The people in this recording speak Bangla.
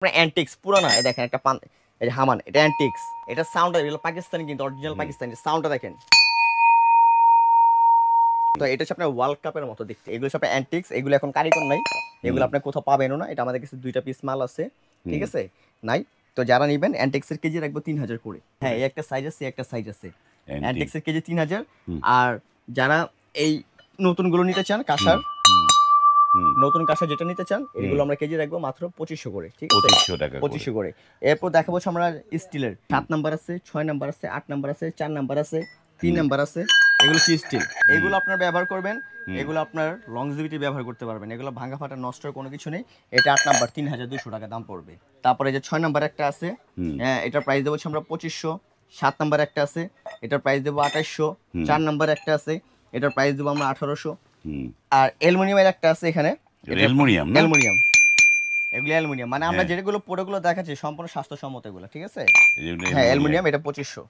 অ্যান্টিক্স পুরানা, দেখেন একটা এই যে হামান, এটা অ্যান্টিক্স, এটা সাউন্ডটা এগুলো পাকিস্তানি, কিন্তু অরিজিনাল পাকিস্তানি সাউন্ডটা দেখেন। তো এটা হচ্ছে আপনার ওয়ার্ল্ড কাপের মতো দেখতে। এগুলো হচ্ছে আপনার অ্যান্টিক্স, এগুলো এখন কারিগর নাই, এগুলো আপনি কোথাও পাবেনও না। এটা আমাদের কাছে 2টা পিস মাল আছে, ঠিক আছে, নাই। তো যারা নেবেন অ্যান্টিক্সের কেজি রাখবো 3000 করে। হ্যাঁ, এই একটা সাইজ আছে, একটা সাইজ আছে। অ্যান্টিক্সের কেজি 3000। আর যারা এই নতুনগুলো নিতে চান, কাঁসার নতুন কাঁসা যেটা নিতে চান, এগুলো আমরা কেজি রাখবো মাত্র 2500 করে, ঠিক আছে, 2500 করে। এরপর দেখাবো আমরা স্টিলের 7 নাম্বার আছে, 6 নাম্বার আছে, 8 নাম্বার আছে, 4 নাম্বার আছে, 3 নাম্বার আছে। এগুলো কি স্টিল, এগুলো আপনারা ব্যবহার করবেন, এগুলো আপনার লংজিভিটি ব্যবহার করতে পারবেন, এগুলো ভাঙা ফাটা নষ্ট কোনো কিছু নেই। এটা 8 নাম্বার, 3200 টাকা দাম পড়বে। তারপরে যে 6 নাম্বার একটা আছে, হ্যাঁ, এটার প্রাইস দেবো আমরা 2500। 7 নাম্বার একটা আছে, এটার প্রাইস দেবো 2800। 4 নাম্বার একটা আছে, এটার প্রাইস দেবো আমরা 1800। আর অ্যালুমিনিয়ামের একটা আছে এখানে, অ্যালুমিনিয়াম, এগুলো অ্যালুমিনিয়াম, মানে আমরা যেগুলো প্রোডাক্টগুলো দেখাচ্ছি সম্পূর্ণ স্বাস্থ্যসম্মত এগুলো, ঠিক আছে। হ্যাঁ, অ্যালুমিনিয়াম, এটা 2500।